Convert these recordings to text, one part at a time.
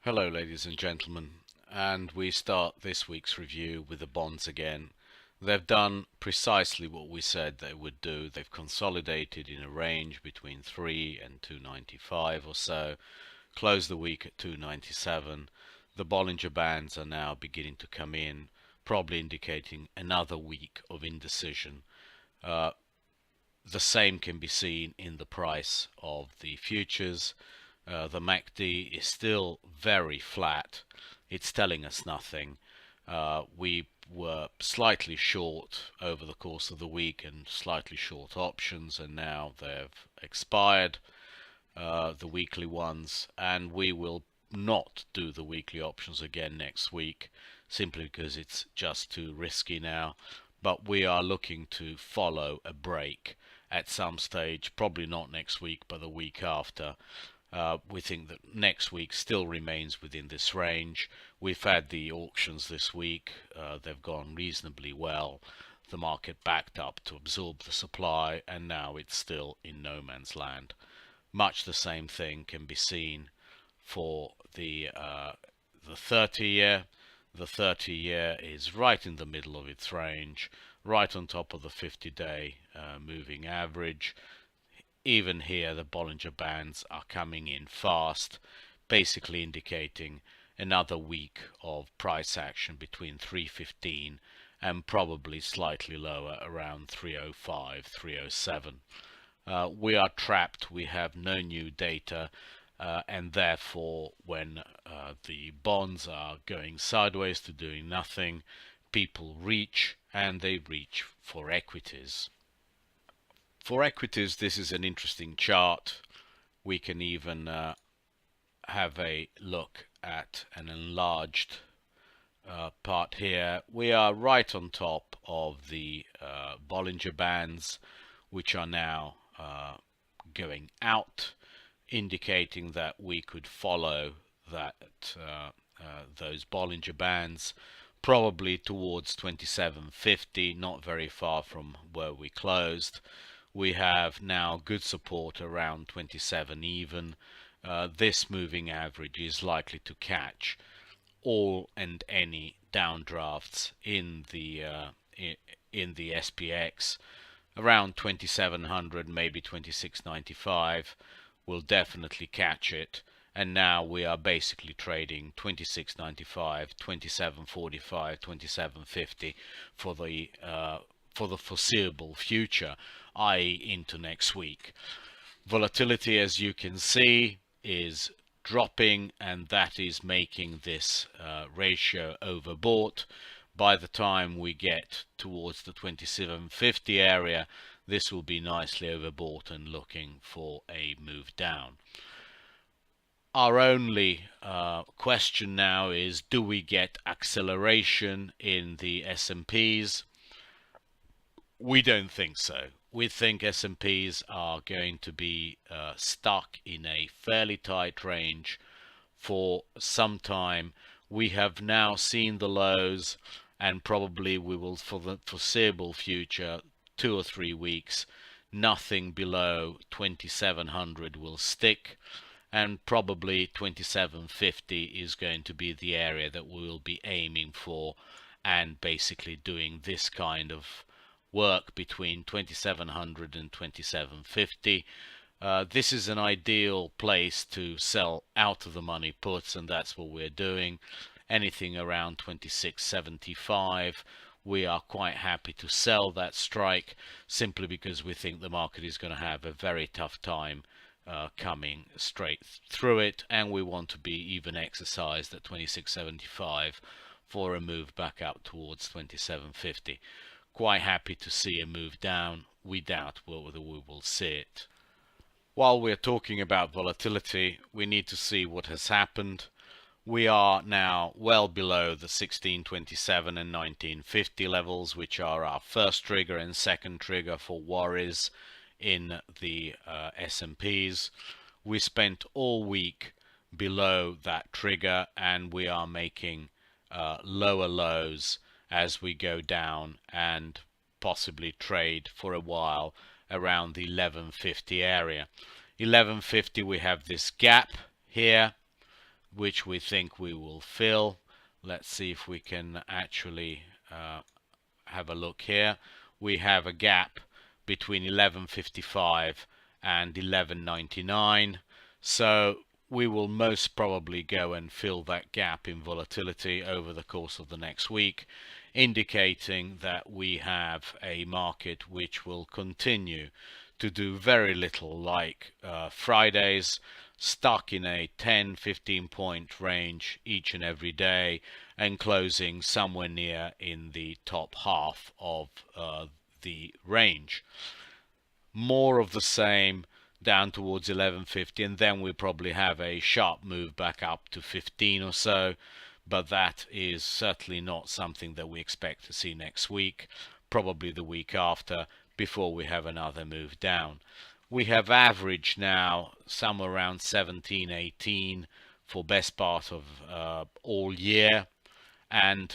Hello, ladies and gentlemen, and we start this week's review with the bonds again. They've done precisely what we said they would do. They've consolidated in a range between 3 and 295 or so, closed the week at 297. The Bollinger Bands are now beginning to come in, probably indicating another week of indecision. The same can be seen in the price of the futures. The MACD is still very flat. It's telling us nothing. We were slightly short over the course of the week and slightly short options, and now they've expired, the weekly ones, and we will not do the weekly options again next week simply because it's just too risky now. But we are looking to follow a break at some stage, probably not next week, but the week after. We think that next week still remains within this range. We've had the auctions this week. They've gone reasonably well. The market backed up to absorb the supply, and now it's still in no man's land. Much the same thing can be seen for the 30-year. The 30-year is right in the middle of its range, right on top of the 50-day moving average. Even here, the Bollinger Bands are coming in fast, basically indicating another week of price action between 315 and probably slightly lower around 305, 307. We are trapped. We have no new data, and therefore when the bonds are going sideways to doing nothing, people reach, and they reach for equities. For equities, this is an interesting chart. We can even have a look at an enlarged part here. We are right on top of the Bollinger Bands, which are now going out, indicating that we could follow that those Bollinger Bands probably towards 2750, not very far from where we closed. We have now good support around 27 even. This moving average is likely to catch all and any downdrafts in the SPX. Around 2700, maybe 2695 will definitely catch it. And now we are basically trading 2695, 2745, 2750 for the foreseeable future, i.e. into next week. Volatility, as you can see, is dropping, and that is making this ratio overbought. By the time we get towards the 2750 area, this will be nicely overbought and looking for a move down. Our only question now is, do we get acceleration in the S&Ps? We don't think so. We think S&Ps are going to be stuck in a fairly tight range for some time. We have now seen the lows, and probably we will, for the foreseeable future, 2 or 3 weeks, nothing below 2700 will stick, and probably 2750 is going to be the area that we will be aiming for, and basically doing this kind of work between 2700 and 2750. This is an ideal place to sell out of the money puts, and that's what we're doing. Anything around 2675, we are quite happy to sell that strike, simply because we think the market is going to have a very tough time coming straight through it, and we want to be even exercised at 2675 for a move back up towards 2750. Quite happy to see a move down. We doubt whether we will see it. While we're talking about volatility, we need to see what has happened. We are now well below the 1627 and 1950 levels, which are our first trigger and second trigger for worries in the S&Ps. We spent all week below that trigger, and we are making lower lows as we go down and possibly trade for a while around the 1150 area. 1150, we have this gap here which we think we will fill. Let's see if we can actually have a look here. We have a gap between 11.55 and 11.99, so we will most probably go and fill that gap in volatility over the course of the next week, indicating that we have a market which will continue to do very little, like Fridays, stuck in a 10-15 point range each and every day and closing somewhere near in the top half of the range. More of the same down towards 11.50, and then we probably have a sharp move back up to 15 or so, but that is certainly not something that we expect to see next week, probably the week after, before we have another move down. We have averaged now somewhere around 17, 18 for best part of all year, and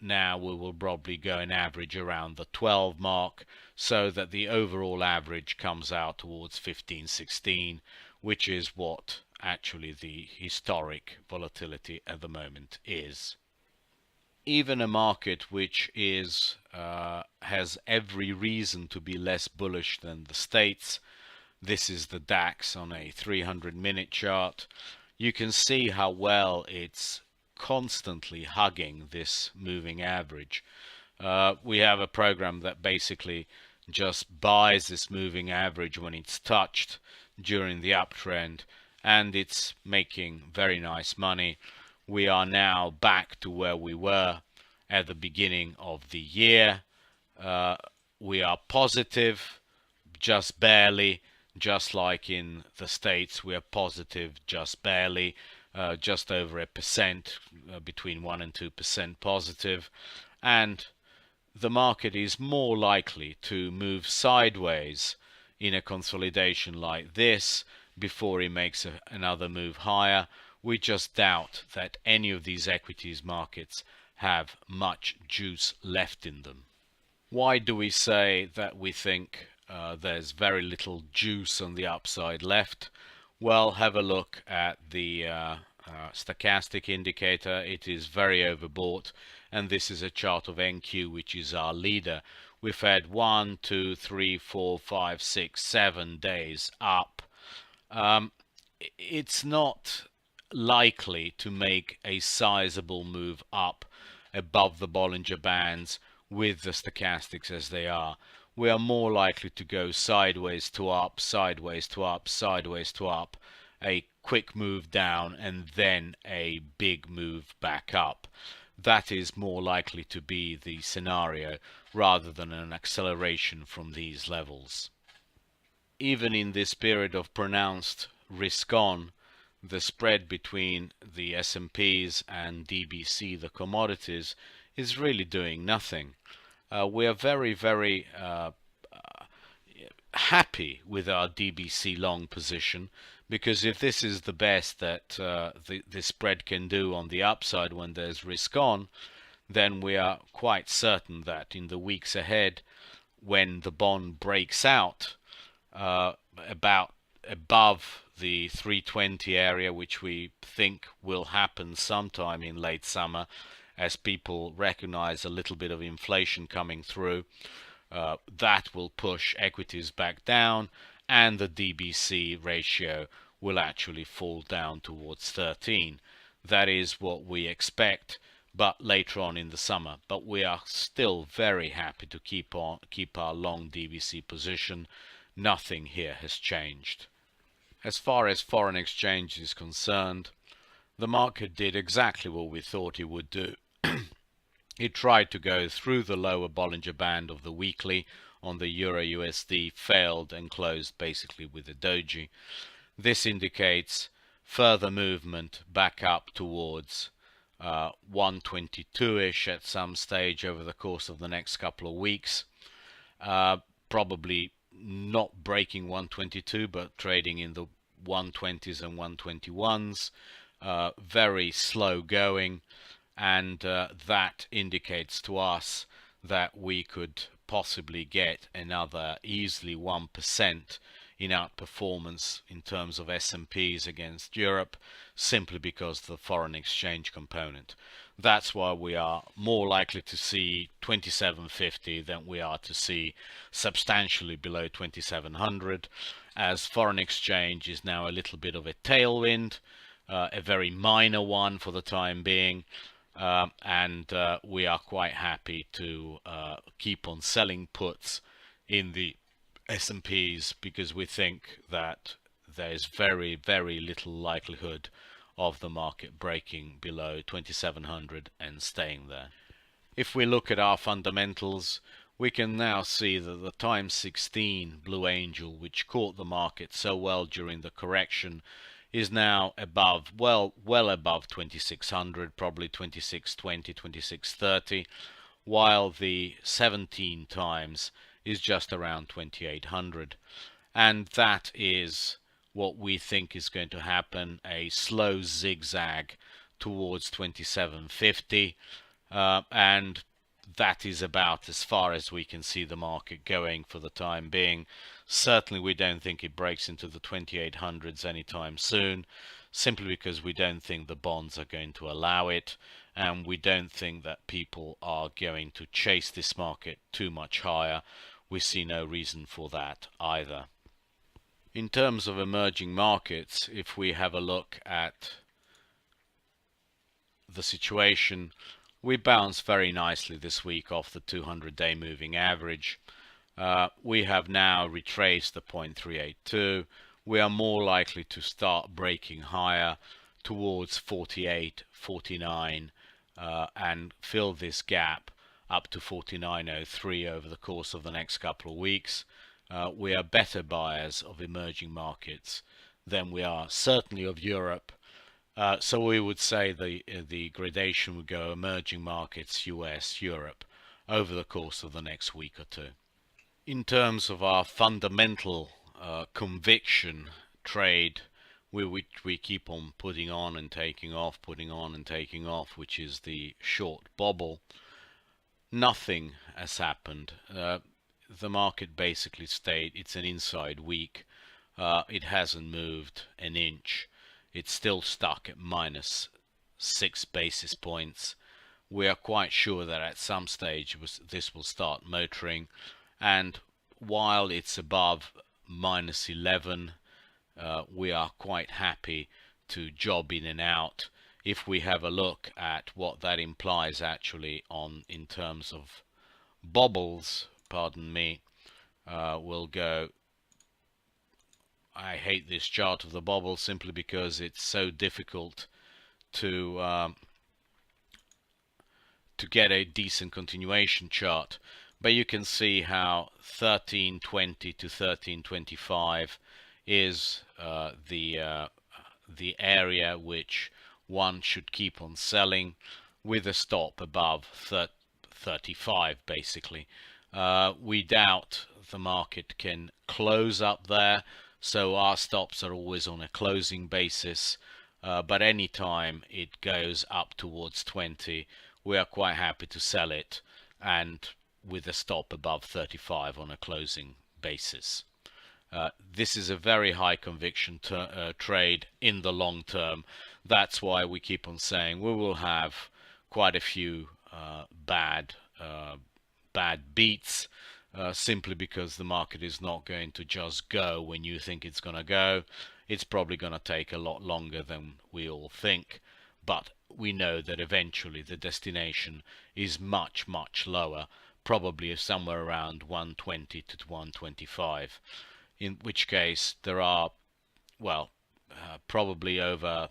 now we will probably go and average around the 12 mark, so that the overall average comes out towards 15, 16, which is what actually the historic volatility at the moment is. Even a market which is has every reason to be less bullish than the States, this is the DAX on a 300-minute chart. You can see how well it's constantly hugging this moving average. We have a program that basically just buys this moving average when it's touched during the uptrend, and it's making very nice money. We are now back to where we were at the beginning of the year. We are positive, just barely, just like in the States. We are positive just barely, just over 1%, between 1 and 2% positive, and the market is more likely to move sideways in a consolidation like this before it makes another move higher. We just doubt that any of these equities markets have much juice left in them. Why do we say that we think there's very little juice on the upside left? Well, have a look at the stochastic indicator. It is very overbought, and this is a chart of NQ, which is our leader. We've had 1, 2, 3, 4, 5, 6, 7 days up. It's not likely to make a sizable move up above the Bollinger Bands with the stochastics as they are. We are more likely to go sideways to up, sideways to up, sideways to up, a quick move down, and then a big move back up. That is more likely to be the scenario rather than an acceleration from these levels. Even in this period of pronounced risk on, the spread between the S&Ps and DBC, the commodities, is really doing nothing. We are very, very happy with our DBC long position, because if this is the best that the spread can do on the upside when there's risk on, then we are quite certain that in the weeks ahead, when the bond breaks out about above the 320 area, which we think will happen sometime in late summer as people recognize a little bit of inflation coming through, that will push equities back down, and the DBC ratio will actually fall down towards 13. That is what we expect, but later on in the summer. But we are still very happy to keep our long DBC position. Nothing here has changed. As far as foreign exchange is concerned, the market did exactly what we thought it would do. It tried to go through the lower Bollinger Band of the weekly on the Euro USD, failed, and closed basically with a doji. This indicates further movement back up towards 122-ish at some stage over the course of the next couple of weeks. Probably not breaking 122, but trading in the 120s and 121s. Very slow going, and that indicates to us that we could possibly get another easily 1% in outperformance in terms of S&Ps against Europe, simply because of the foreign exchange component. That's why we are more likely to see 2750 than we are to see substantially below 2700, as foreign exchange is now a little bit of a tailwind, a very minor one for the time being. And we are quite happy to keep on selling puts in the S&Ps, because we think that there is very, very little likelihood of the market breaking below 2700 and staying there. If we look at our fundamentals, we can now see that the times 16 Blue Angel, which caught the market so well during the correction, is now above, well above 2600, probably 2620, 2630, while the 17 times is just around 2800. And that is what we think is going to happen, a slow zigzag towards 2750, and that is about as far as we can see the market going for the time being. Certainly we don't think it breaks into the 2800s anytime soon, simply because we don't think the bonds are going to allow it, and we don't think that people are going to chase this market too much higher. We see no reason for that either. In terms of emerging markets, if we have a look at the situation, we bounced very nicely this week off the 200-day moving average. We have now retraced the 0.382. We are more likely to start breaking higher towards 48, 49, and fill this gap up to 49.03 over the course of the next couple of weeks. We are better buyers of emerging markets than we are certainly of Europe. So we would say the gradation would go emerging markets, US, Europe, over the course of the next week or two. In terms of our fundamental conviction trade, we keep on putting on and taking off, putting on and taking off, which is the short bobble, nothing has happened. The market basically stayed, it's an inside week. It hasn't moved an inch. It's still stuck at -6 basis points. We are quite sure that at some stage this will start motoring, and while it's above -11, we are quite happy to job in and out. If we have a look at what that implies actually in terms of bobbles, pardon me, we'll go. I hate this chart of the bobble simply because it's so difficult to get a decent continuation chart. But you can see how 1320 to 1325 is the area which one should keep on selling, with a stop above 35 basically. We doubt the market can close up there, so our stops are always on a closing basis, but any time it goes up towards 20, we are quite happy to sell it, and with a stop above 35 on a closing basis. This is a very high conviction trade in the long term. That's why we keep on saying we will have quite a few bad beats, simply because the market is not going to just go when you think it's going to go. It's probably going to take a lot longer than we all think, but we know that eventually the destination is much, much lower, probably somewhere around 120 to 125, in which case there are, well, probably over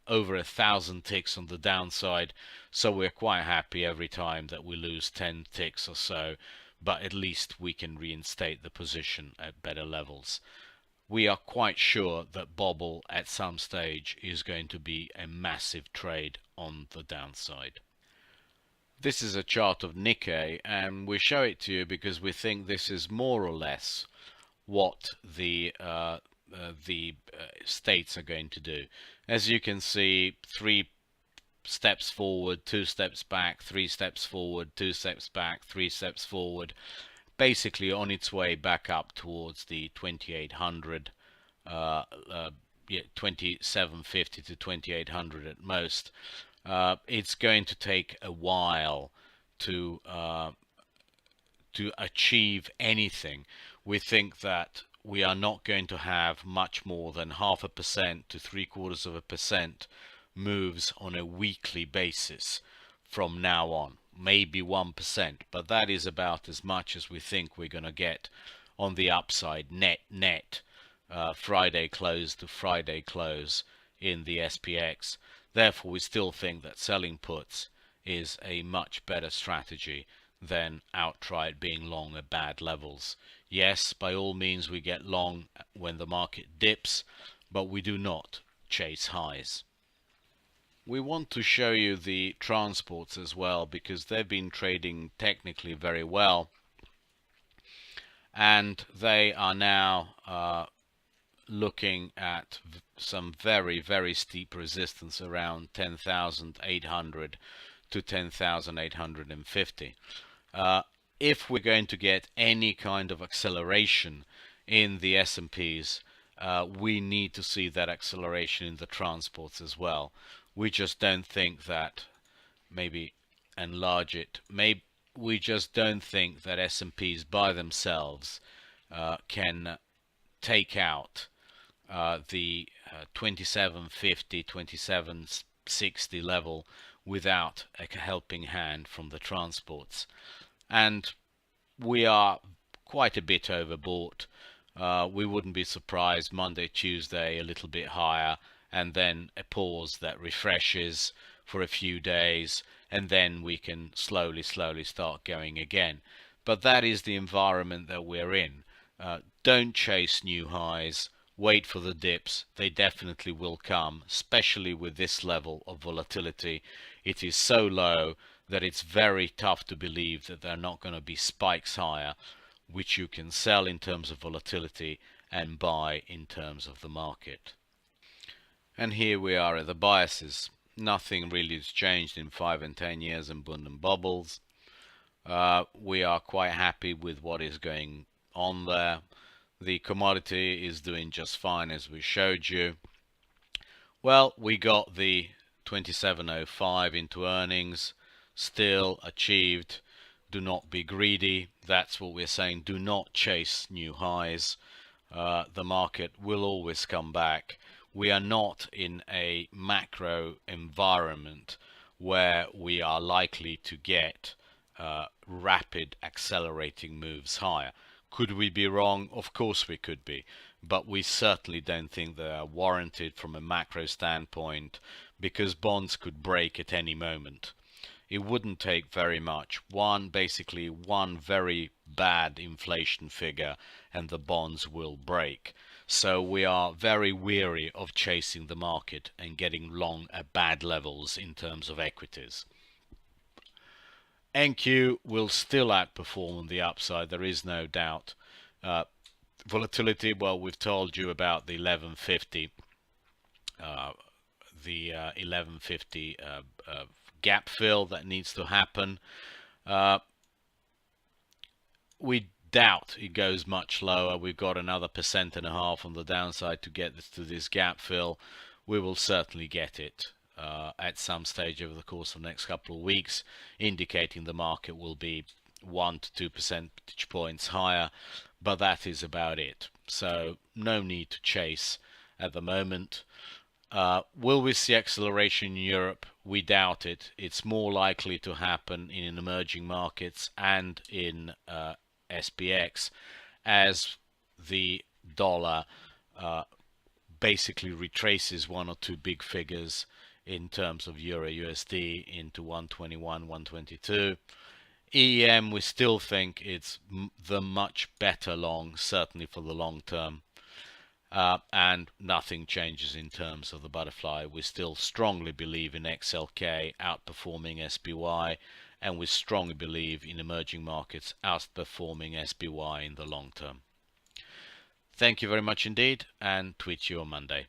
1,000 ticks on the downside, so we're quite happy every time that we lose 10 ticks or so, but at least we can reinstate the position at better levels. We are quite sure that bobble at some stage is going to be a massive trade on the downside. This is a chart of Nikkei, and we show it to you because we think this is more or less what the states are going to do. As you can see, 3 steps forward, 2 steps back, 3 steps forward, 2 steps back, 3 steps forward. basically on its way back up towards the 2800, yeah, 2750 to 2800 at most. It's going to take a while to achieve anything. We think that we are not going to have much more than 0.5% to 0.75% moves on a weekly basis from now on. Maybe 1%, but that is about as much as we think we're going to get on the upside net Friday close to Friday close in the SPX. Therefore, we still think that selling puts is a much better strategy than outright being long at bad levels. Yes, by all means we get long when the market dips, but we do not chase highs. We want to show you the transports as well, because they've been trading technically very well, and they are now looking at some very steep resistance around 10,800 to 10,850. If we're going to get any kind of acceleration in the S&Ps, we need to see that acceleration in the transports as well. We just don't think that, maybe enlarge it, we just don't think that S&Ps by themselves can take out the 2750, 2760 level without a helping hand from the transports. And we are quite a bit overbought. We wouldn't be surprised Monday, Tuesday a little bit higher, and then a pause that refreshes for a few days, and then we can slowly start going again. But that is the environment that we're in. Don't chase new highs. Wait for the dips. They definitely will come, especially with this level of volatility. It is so low that it's very tough to believe that there are not going to be spikes higher, which you can sell in terms of volatility and buy in terms of the market. And here we are at the biases. Nothing really has changed in 5 and 10 years in Bund and bubbles. We are quite happy with what is going on there. The commodity is doing just fine, as we showed you. Well, we got the 2705 into earnings, still achieved. Do not be greedy. That's what we're saying. Do not chase new highs. The market will always come back. We are not in a macro environment where we are likely to get rapid accelerating moves higher. Could we be wrong? Of course we could be, but we certainly don't think they are warranted from a macro standpoint, because bonds could break at any moment. It wouldn't take very much. Basically one very bad inflation figure and the bonds will break. So we are very weary of chasing the market and getting long at bad levels in terms of equities. NQ will still outperform on the upside, there is no doubt. Volatility, well, we've told you about the 1150 gap fill that needs to happen. We doubt it goes much lower. We've got another 1.5% on the downside to get this to this gap fill. We will certainly get it at some stage over the course of the next couple of weeks, indicating the market will be 1 to 2 percentage points higher, but that is about it. So no need to chase at the moment. Will we see acceleration in Europe? We doubt it. It's more likely to happen in emerging markets and in SPX, as the dollar basically retraces 1 or 2 big figures in terms of Euro USD into 121, 122. EM, we still think it's the much better long, certainly for the long term. And nothing changes in terms of the butterfly. We still strongly believe in XLK outperforming SPY, and we strongly believe in emerging markets outperforming SPY in the long term. Thank you very much indeed, and tweet you on Monday.